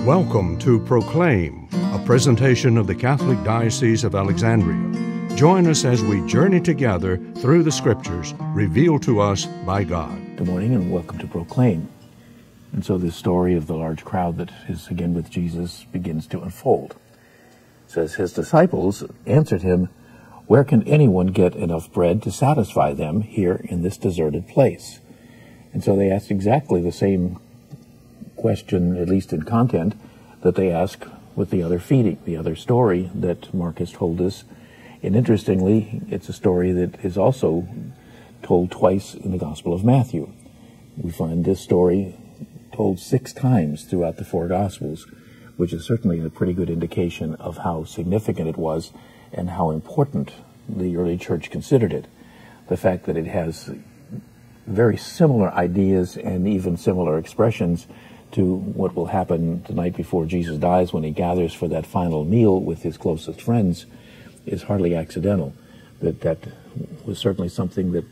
Welcome to Proclaim, a presentation of the Catholic Diocese of Alexandria. Join us as we journey together through the Scriptures revealed to us by God. Good morning and welcome to Proclaim. And so this story of the large crowd that is again with Jesus begins to unfold. It says, his disciples answered him, "Where can anyone get enough bread to satisfy them here in this deserted place?" And so they asked exactly the same question, at least in content, that they ask with the other feeding, the other story that Mark has told us. And interestingly, it's a story that is also told twice in the Gospel of Matthew. We find this story told 6 times throughout the 4 Gospels, which is certainly a pretty good indication of how significant it was and how important the early church considered it. The fact that it has very similar ideas and even similar expressions to what will happen the night before Jesus dies when he gathers for that final meal with his closest friends is hardly accidental. That was certainly something that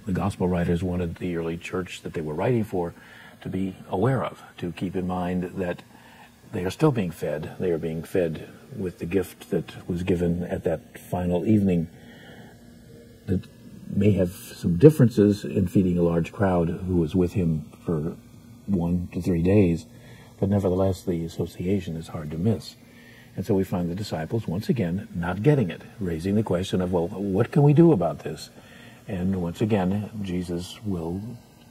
the gospel writers wanted the early church that they were writing for to be aware of, to keep in mind that they are still being fed. They are being fed with the gift that was given at that final evening that may have some differences in feeding a large crowd who was with him for 1 to 3 days, but nevertheless the association is hard to miss. And so we find the disciples once again not getting it, raising the question of, well, what can we do about this? And once again, Jesus will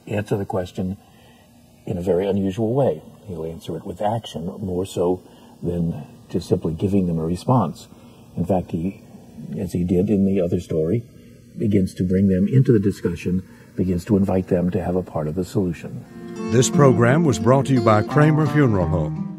answer the question in a very unusual way. He'll answer it with action, more so than just simply giving them a response. In fact, he, as he did in the other story, begins to bring them into the discussion, begins to invite them to have a part of the solution. This program was brought to you by Kramer Funeral Home.